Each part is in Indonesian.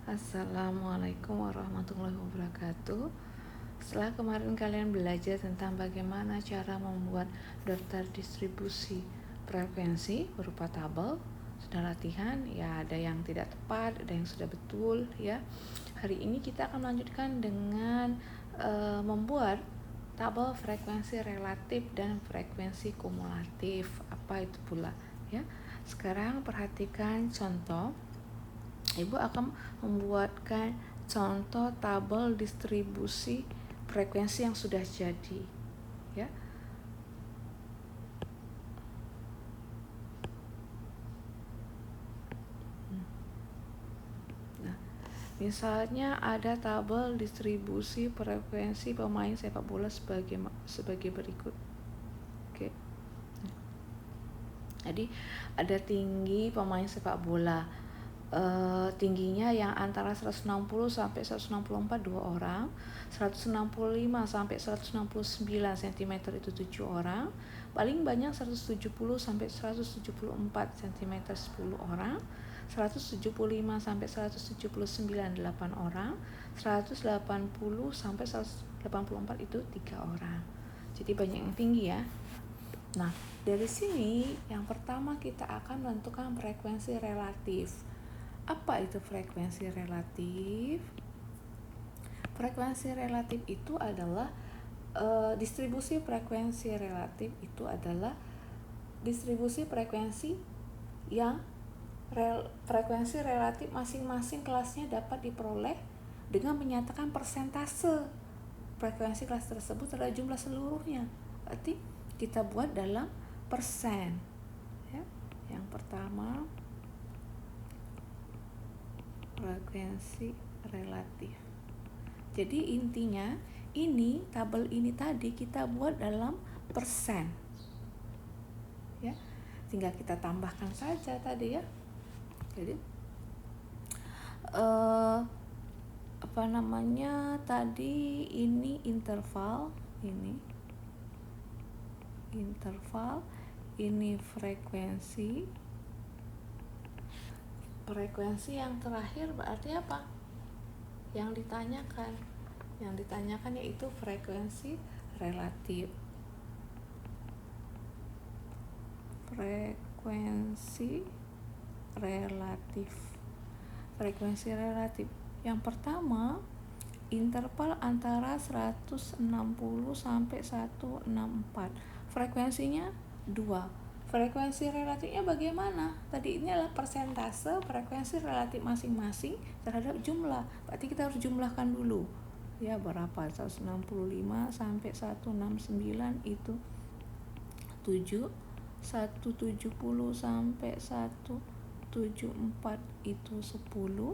Assalamualaikum warahmatullahi wabarakatuh. Setelah kemarin kalian belajar tentang bagaimana cara membuat daftar distribusi frekuensi berupa tabel, sudah latihan, ya ada yang tidak tepat, ada yang sudah betul ya. Hari ini kita akan melanjutkan dengan membuat tabel frekuensi relatif dan frekuensi kumulatif. Apa itu pula ya? Sekarang perhatikan contoh. Ibu akan membuatkan contoh tabel distribusi frekuensi yang sudah jadi ya. Nah, misalnya ada tabel distribusi frekuensi pemain sepak bola sebagai berikut. Oke. Jadi ada tinggi pemain sepak bola. Tingginya yang antara 160 sampai 164 2 orang, 165 sampai 169 cm itu 7 orang, paling banyak 170 sampai 174 cm 10 orang, 175 sampai 179 8 orang, 180 sampai 184 itu 3 orang. Jadi banyak yang tinggi ya. Nah, dari sini yang pertama kita akan menentukan frekuensi relatif. Apa itu frekuensi relatif? Frekuensi relatif itu adalah distribusi frekuensi relatif itu adalah distribusi frekuensi yang frekuensi relatif masing-masing kelasnya dapat diperoleh dengan menyatakan persentase frekuensi kelas tersebut terhadap jumlah seluruhnya. Berarti kita buat dalam persen ya. Yang pertama frekuensi relatif. Jadi intinya ini tabel ini tadi kita buat dalam persen ya, tinggal kita tambahkan saja tadi ya. Jadi tadi ini interval, ini frekuensi yang terakhir berarti apa? Yang ditanyakan yaitu frekuensi relatif. Frekuensi relatif yang pertama interval antara 160 sampai 164, frekuensinya 2. Frekuensi relatifnya bagaimana? Tadi ini adalah persentase frekuensi relatif masing-masing terhadap jumlah. Berarti kita harus jumlahkan dulu. Ya, berapa? 165 sampai 169 itu 7. 170 sampai 174 itu 10.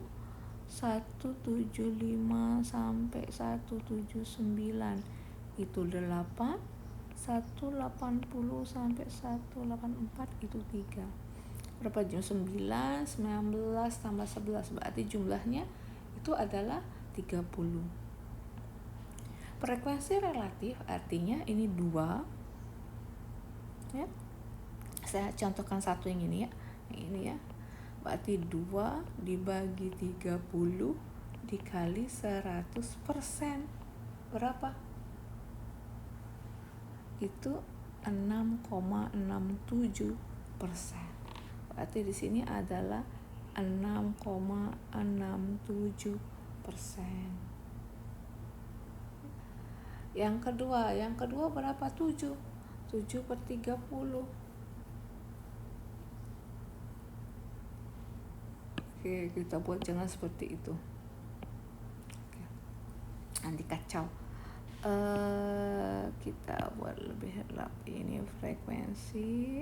175 sampai 179 itu 8. 180 sampai 184 itu 3. Berapa jumlah? 9 tambah 11 berarti jumlahnya itu adalah 30. Frekuensi relatif artinya ini 2 ya. Saya contohkan satu yang ini ya. Ini ya. Berarti 2 dibagi 30 dikali 100%. Berapa? Itu 6,67%. Berarti di sini adalah 6,67%. Yang kedua berapa? 7 per 30. Oke, kita buat jangan seperti itu. Oke. Nanti kacau. Kita buat lebih rapi. Ini frekuensi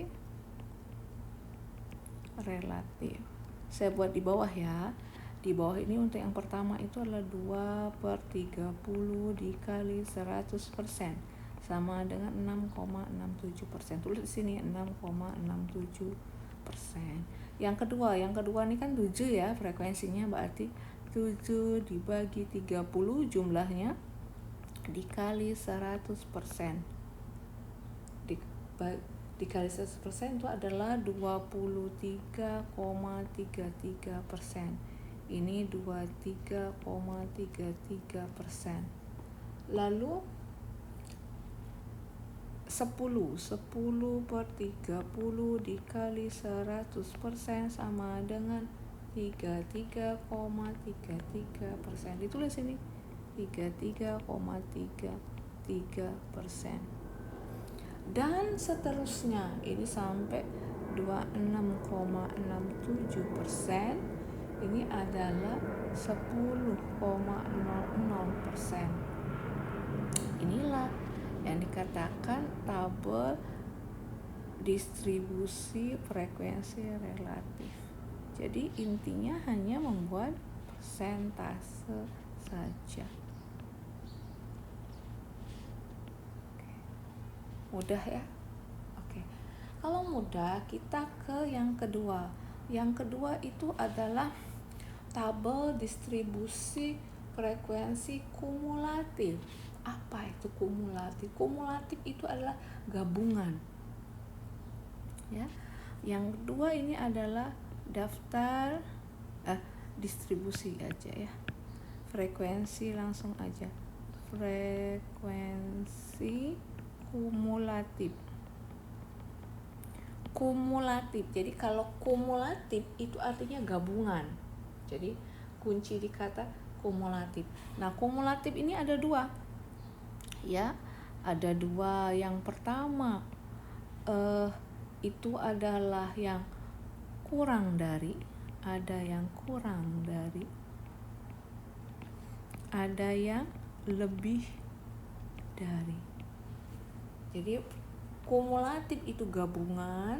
relatif. Saya buat di bawah ya. Di bawah ini untuk yang pertama itu adalah 2 per 30 dikali 100% sama dengan 6,67%. Tulis di sini 6,67%. Yang kedua ini kan 7 ya frekuensinya, berarti 7 dibagi 30 jumlahnya dikali 100%. Dikali 100% itu adalah 23,33%. ini 23,33%. Lalu 10 per 30 dikali 100% sama dengan 33,33%. Ditulis ini 33,33%. Dan seterusnya ini sampai 26,67%. Ini adalah 10,00%. Inilah yang dikatakan tabel distribusi frekuensi relatif. Jadi intinya hanya membuat persentase saja. Mudah ya? Oke. Kalau mudah, kita ke yang kedua. Yang kedua itu adalah tabel distribusi frekuensi kumulatif. Apa itu kumulatif? Kumulatif itu adalah gabungan. Ya. Yang kedua ini adalah daftar distribusi aja ya. Frekuensi langsung aja. Frekuensi kumulatif. Kumulatif. Jadi kalau kumulatif itu artinya gabungan. Jadi kunci di kata kumulatif. Nah, kumulatif ini ada dua. Ya, ada dua. Yang pertama itu adalah yang kurang dari, ada yang kurang dari, ada yang lebih dari. Jadi kumulatif itu gabungan.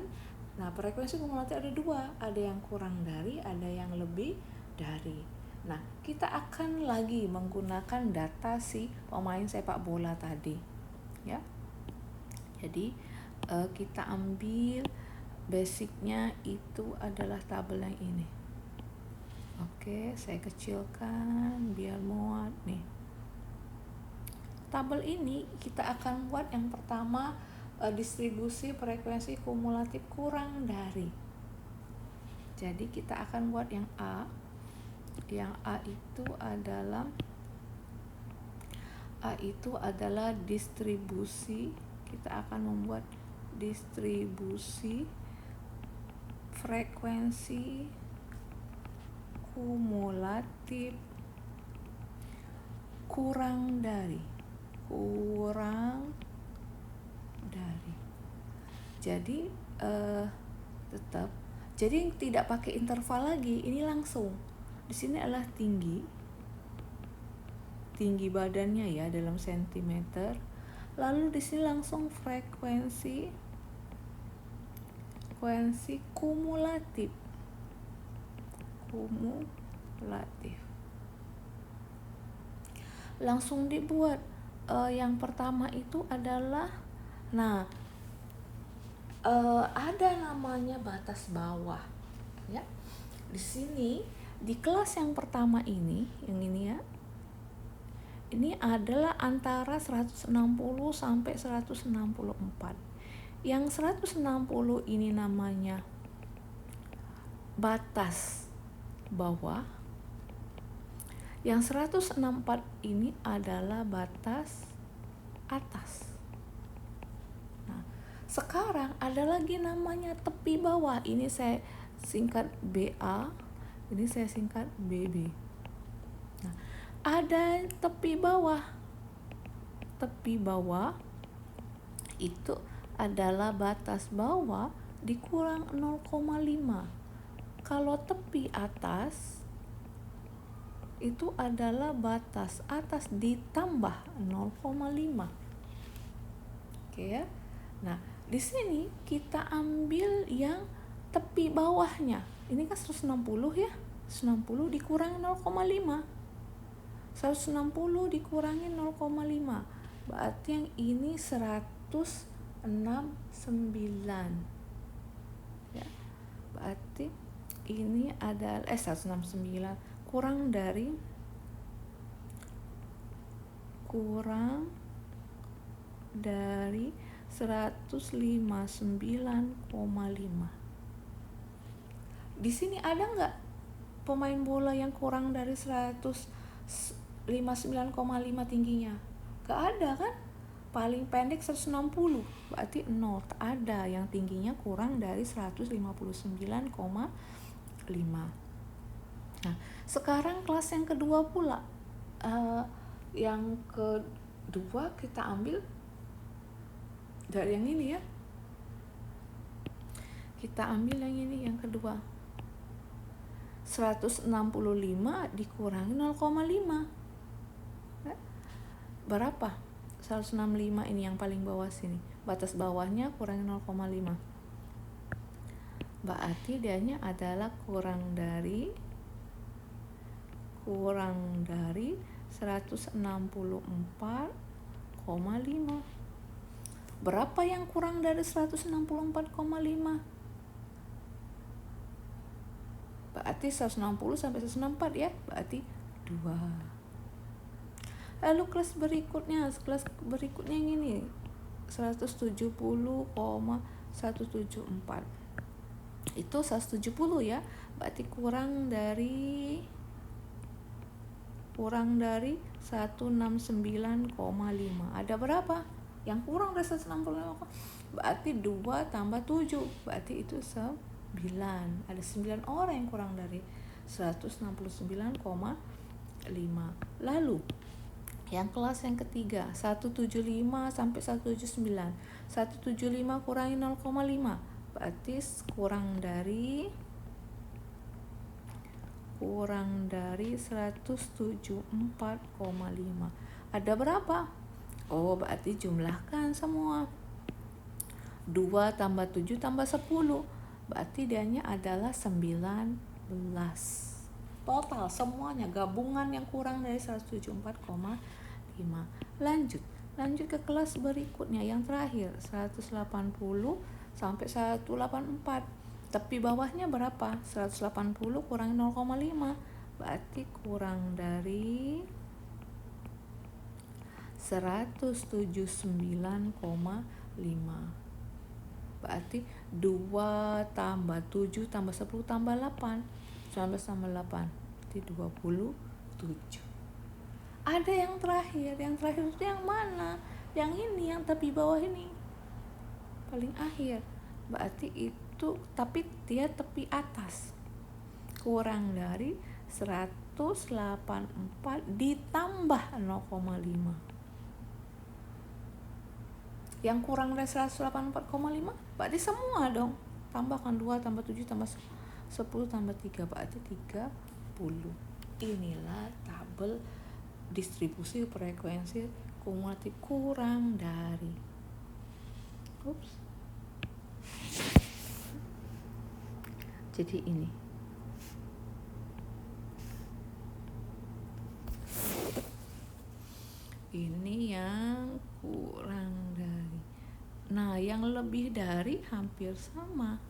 Nah, frekuensi kumulatif ada dua, ada yang kurang dari, ada yang lebih dari. Nah, kita akan lagi menggunakan data si pemain sepak bola tadi, ya. Jadi kita ambil basicnya itu adalah tabel yang ini. Oke, saya kecilkan biar muat nih. Tabel ini kita akan buat yang pertama distribusi frekuensi kumulatif kurang dari. Jadi kita akan buat yang A. Yang A itu adalah distribusi. Kita akan membuat distribusi frekuensi kumulatif kurang dari. Jadi tetap, jadi tidak pakai interval lagi, ini langsung. Di sini adalah tinggi badannya ya dalam sentimeter. Lalu di sini langsung frekuensi kumulatif. Langsung dibuat. Yang pertama itu adalah, ada namanya batas bawah, ya. Di sini di kelas yang pertama ini, yang ini ya, ini adalah antara 160 sampai 164. Yang 160 ini namanya batas bawah. Yang 164 ini adalah batas atas. Nah, sekarang ada lagi namanya tepi bawah. Ini saya singkat BA, ini saya singkat BB. Nah, ada tepi bawah. Tepi bawah itu adalah batas bawah dikurang 0,5. Kalau tepi atas itu adalah batas atas ditambah 0,5. Oke ya. Nah, di sini kita ambil yang tepi bawahnya. Ini kan 160 ya. 160 dikurangi 0,5. 160 dikurangi 0,5. Berarti yang ini 169. Ya. Berarti ini adalah 169 kurang dari 159,5. Di sini ada nggak pemain bola yang kurang dari 159,5 tingginya? Gak ada kan? Paling pendek 160, berarti 0. Tak ada yang tingginya kurang dari 159,5. Nah, sekarang kelas yang kedua pula. Yang kedua kita ambil dari yang ini ya. Kita ambil yang ini, yang kedua. 165 dikurangi 0,5. Berapa? 165 ini yang paling bawah sini. Batas bawahnya kurangi 0,5. Berarti dianya adalah kurang dari 164,5. Berapa yang kurang dari 164,5? Berarti 160 sampai 164 ya, berarti 2. Lalu kelas berikutnya yang ini 170,174. Itu 170 ya, berarti kurang dari 169,5. Ada berapa yang kurang dari 165? Berarti 2 tambah 7, berarti itu 9. Ada 9 orang yang kurang dari 169,5. Lalu yang kelas yang ketiga 175 sampai 179. 175 kurangi 0,5, berarti kurang dari 174,5. Ada berapa? Oh, berarti jumlahkan semua. 2 tambah 7 tambah 10, berarti dianya adalah 19. Total semuanya gabungan yang kurang dari 174,5. Lanjut ke kelas berikutnya yang terakhir 180 sampai 184. Tapi bawahnya berapa? 180 kurangi 0,5, berarti kurang dari 179,5. Berarti 2 tambah 7 tambah 10 tambah 8, 19 tambah 8, berarti 27. Ada yang terakhir itu yang mana? Yang ini, yang tepi bawah ini, paling akhir. Berarti itu, tapi dia tepi atas, kurang dari 184 ditambah 0,5. Yang kurang dari 184,5 berarti semua dong. Tambahkan 2 tambah 7 tambah 10 tambah 3, berarti 30. Inilah tabel distribusi frekuensi kumulatif kurang dari. Jadi ini yang kurang dari. Nah, yang lebih dari hampir sama.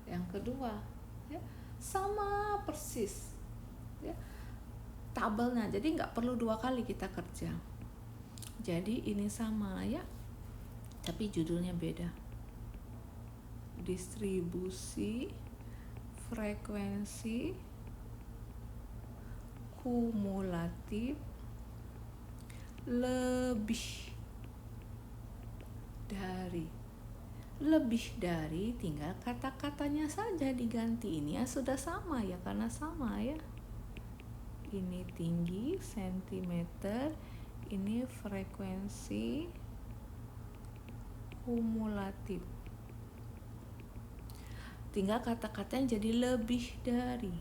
Yang kedua, ya, sama persis, ya, tabelnya. Jadi nggak perlu 2 kali kita kerja. Jadi ini sama ya, tapi judulnya beda. Distribusi frekuensi kumulatif lebih dari tinggal kata-katanya saja diganti. Ini ya sudah sama ya, karena sama ya. Ini tinggi sentimeter, ini frekuensi kumulatif. Tinggal kata-katanya jadi lebih dari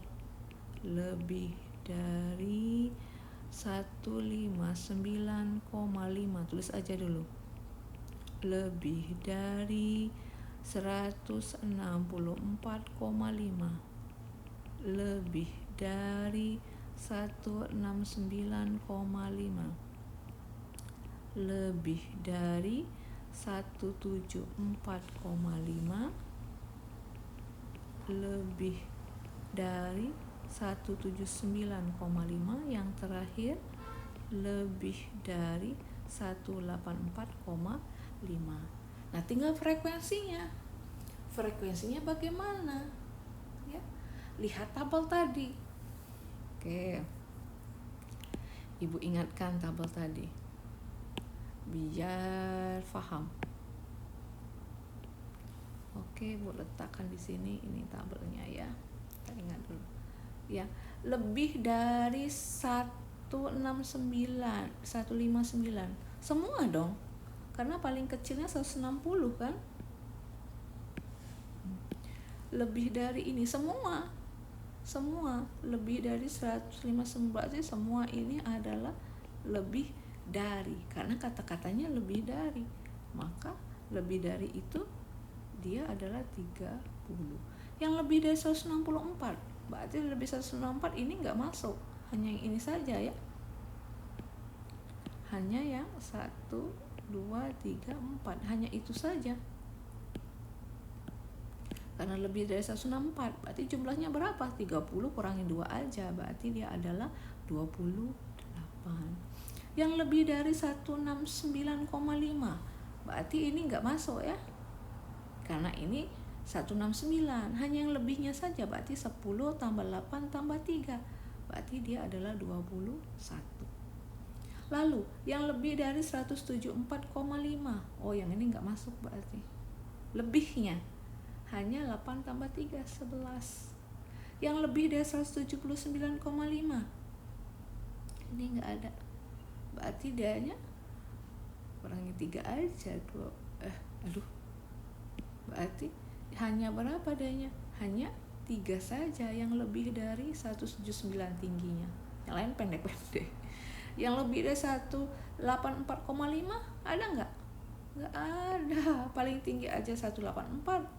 159,5. Tulis aja dulu. Lebih dari 164,5. Lebih dari 169,5. Lebih dari 174,5. Lebih dari 179,5. Yang terakhir lebih dari 184,5. Nah, tinggal frekuensinya bagaimana ya? lihat tabel tadi. Oke, Ibu ingatkan tabel tadi biar paham. Oke, Bu letakkan di sini, ini tabelnya ya. Kita ingat dulu. Ya, lebih dari 169, 159. Semua dong. Karena paling kecilnya 160 kan? Lebih dari ini semua lebih dari 159, berarti semua ini adalah lebih dari, karena kata-katanya lebih dari, maka lebih dari itu dia adalah 30. Yang lebih dari 164, berarti lebih 164 ini nggak masuk, hanya yang ini saja ya, hanya yang 1, 2, 3, 4, hanya itu saja. Karena lebih dari 164, berarti jumlahnya berapa? 30 kurangi 2 aja, berarti dia adalah 28. Yang lebih dari 169,5, berarti ini nggak masuk ya, karena ini 169, hanya yang lebihnya saja, berarti 10 tambah 8 tambah 3, berarti dia adalah 21. Lalu yang lebih dari 174,5, oh yang ini nggak masuk, berarti lebihnya hanya 8 tambah 3, 11. Yang lebih dari 179,5, ini nggak ada, berarti dianya kurangi 3 aja, berarti hanya berapa dianya? Hanya 3 saja yang lebih dari 179 tingginya, yang lain pendek-pendek. Yang lebih dari 184,5 ada nggak? Nggak ada, paling tinggi aja 184,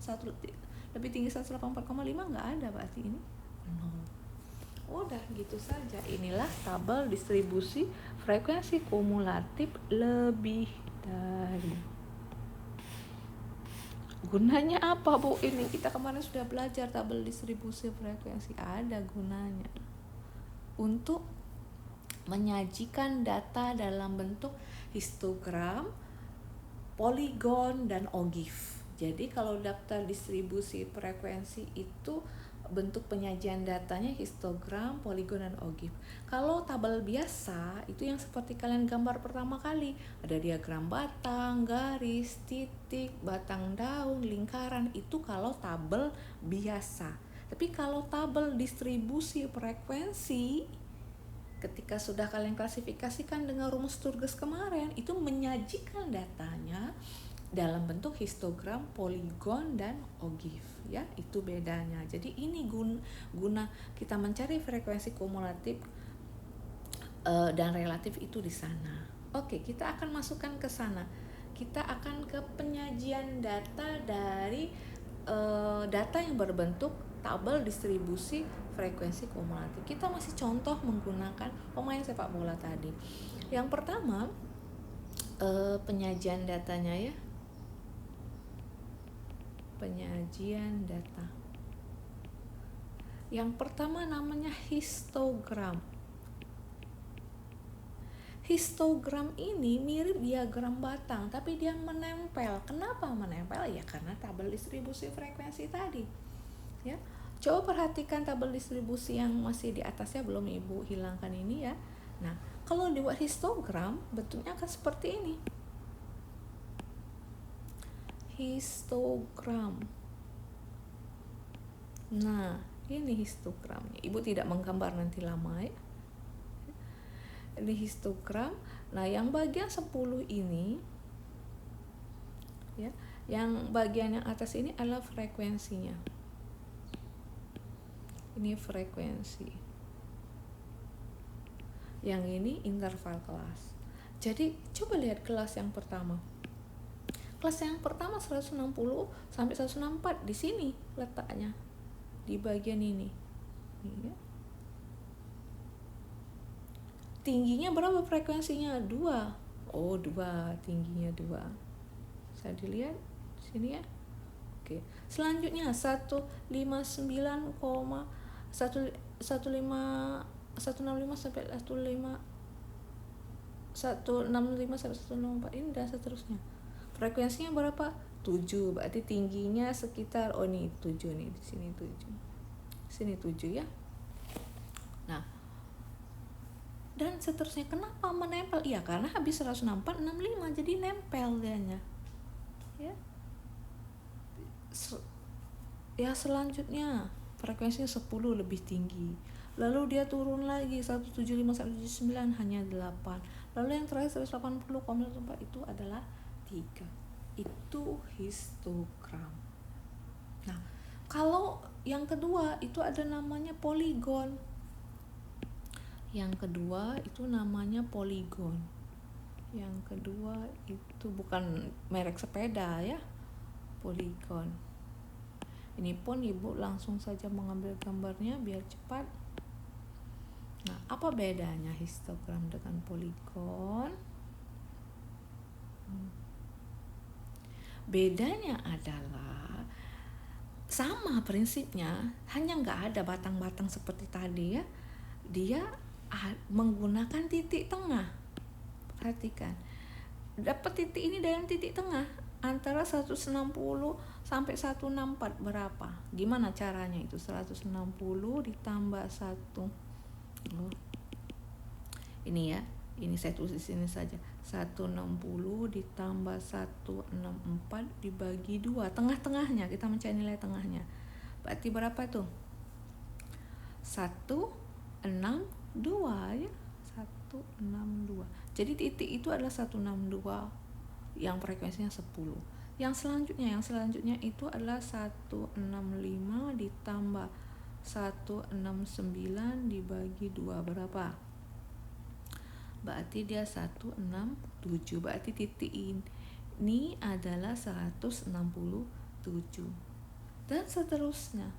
lebih tinggi 184,5 nggak ada, berarti ini 0. Udah gitu saja. Inilah tabel distribusi frekuensi kumulatif lebih dari. Gunanya apa, Bu? Ini kita kemarin sudah belajar tabel distribusi frekuensi, ada gunanya untuk menyajikan data dalam bentuk histogram, poligon, dan OGIF. Jadi kalau daftar distribusi frekuensi itu bentuk penyajian datanya histogram, poligon, dan OGIF. Kalau tabel biasa itu yang seperti kalian gambar pertama kali, ada diagram batang, garis, titik, batang daun, lingkaran, itu kalau tabel biasa. Tapi kalau tabel distribusi frekuensi, ketika sudah kalian klasifikasikan dengan rumus Sturges kemarin, itu menyajikan datanya dalam bentuk histogram, poligon, dan OGIF ya, itu bedanya. Jadi ini guna kita mencari frekuensi kumulatif dan relatif itu di sana. Oke, kita akan masukkan ke sana. Kita akan ke penyajian data dari data yang berbentuk tabel distribusi frekuensi kumulatif. Kita masih contoh menggunakan pemain sepak bola tadi. Yang pertama penyajian datanya ya, penyajian data. Yang pertama namanya histogram. Histogram ini mirip diagram batang, tapi dia menempel. Kenapa menempel? Ya karena tabel distribusi frekuensi tadi. Ya, coba perhatikan tabel distribusi yang masih di atasnya, belum Ibu hilangkan ini ya. Nah, kalau dibuat histogram bentuknya akan seperti ini. Histogram. Nah, ini histogramnya. Ibu tidak menggambar nanti lama ya. Ini histogram. Nah, yang bagian 10 ini ya, yang bagian yang atas ini adalah frekuensinya. Ini frekuensi. Yang ini interval kelas. Jadi, coba lihat kelas yang pertama. Kelas yang pertama 160 sampai 164 di sini letaknya. Di bagian ini. Ya. Tingginya berapa frekuensinya? 2. Oh, 2, tingginya 2. Bisa dilihat sini ya. Oke. Selanjutnya 165 sampai 165 sampai 164 ini dan seterusnya. Frekuensinya berapa? 7. Berarti tingginya sekitar ini 7 nih, di sini 7. sini 7 ya. Nah, dan seterusnya. Kenapa menempel? Iya, karena habis 164 65 jadi nempel dianya. Ya. Ya selanjutnya frekuensinya 10 lebih tinggi. Lalu dia turun lagi 175 179 hanya 8. Lalu yang terakhir 180,4 itu adalah 3. Itu histogram. Nah, kalau yang kedua itu ada namanya poligon. Yang kedua itu namanya poligon. Yang kedua itu bukan merek sepeda ya, poligon. Ini pun ibu langsung saja mengambil gambarnya biar cepat. Nah, apa bedanya histogram dengan poligon? Bedanya adalah sama prinsipnya, hanya nggak ada batang-batang seperti tadi ya. Dia menggunakan titik tengah. Perhatikan, dapat titik ini dan titik tengah antara 160 sampai 164 berapa? Gimana caranya itu? 160 ditambah 1. Ini ya, ini saya tulis di sini saja. 160 ditambah 164 dibagi 2. Tengah-tengahnya, kita mencari nilai tengahnya. Berarti berapa itu? 162 ya. 162. Jadi titik itu adalah 162 yang frekuensinya 10. Yang selanjutnya itu adalah 165 ditambah 169 dibagi 2 berapa? Berarti dia 167. Berarti titik ini adalah 167. Dan seterusnya.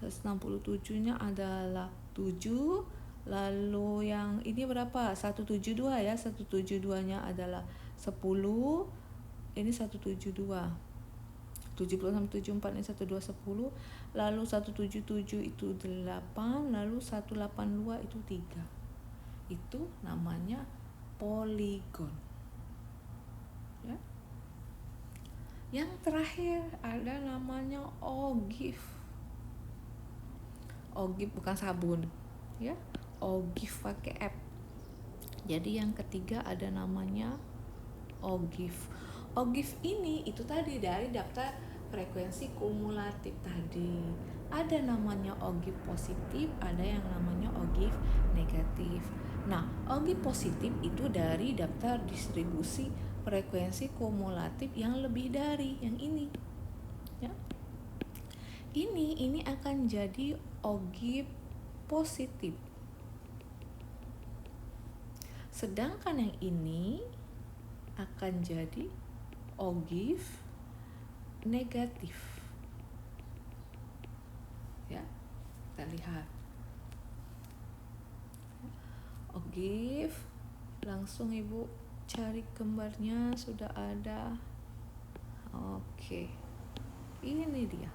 167-nya adalah 7. Lalu yang ini berapa? 172 ya. 172-nya adalah 10. Ini 172. 70 sampai 74 ini 12 10. Lalu 177 itu 8. Lalu 182 itu 3. Itu namanya poligon. Ya. Yang terakhir ada namanya ogive. Ogive bukan sabun, ya. Ogive pakai F. Jadi yang ketiga ada namanya ogive. Ogive ini itu tadi dari daftar frekuensi kumulatif tadi. Ada namanya ogive positif, ada yang namanya ogive negatif. Nah, ogive positif itu dari daftar distribusi frekuensi kumulatif yang lebih dari yang ini. Ya. Ini akan jadi ogive positif. Sedangkan yang ini akan jadi ogive negatif. Ya, kita lihat. Ogive, langsung ibu cari gambarnya, sudah ada. Oke, ini dia.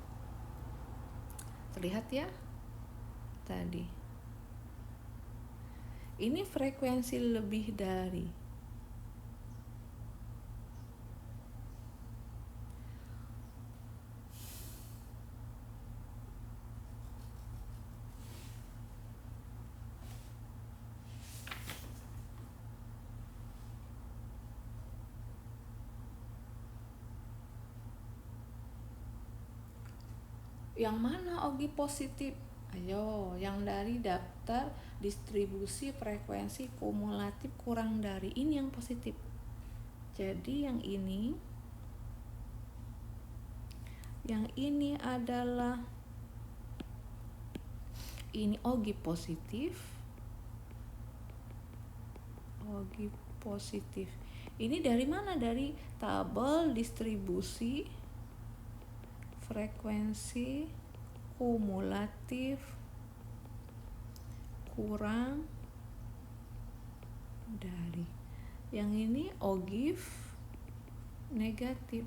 Terlihat ya tadi. Ini frekuensi lebih dari. Yang mana ogive positif? Ayo, yang dari daftar distribusi frekuensi kumulatif kurang dari. Ini yang positif. Jadi yang ini adalah ini ogive positif. Ogive positif. Ini dari mana? Dari tabel distribusi frekuensi kumulatif kurang dari. Yang ini ogive negatif.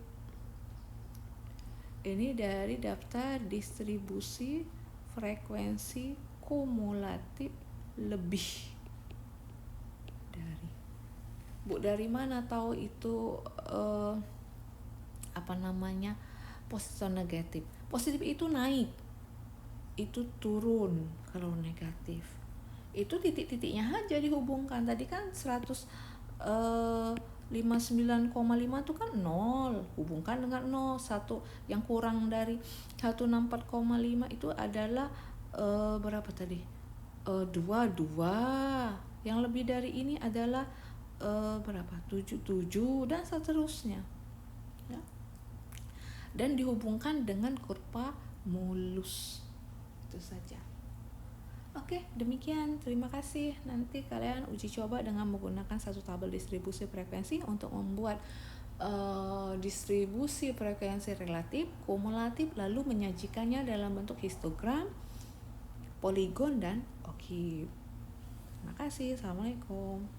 Ini dari daftar distribusi frekuensi kumulatif lebih dari. Bu, dari mana tahu itu positif negatif? Positif itu naik. itu turun kalau negatif. Itu titik-titiknya aja dihubungkan. Tadi kan 59,5 itu kan 0, hubungkan dengan 0. Satu yang kurang dari 164,5 itu adalah berapa tadi? 22. Yang lebih dari ini adalah berapa? 77 dan seterusnya. Ya. Dan dihubungkan dengan kurva mulus. Itu saja. Oke, demikian. Terima kasih. Nanti kalian uji coba dengan menggunakan satu tabel distribusi frekuensi untuk membuat distribusi frekuensi relatif, kumulatif, lalu menyajikannya dalam bentuk histogram, poligon, dan okib. Terima kasih. Assalamualaikum.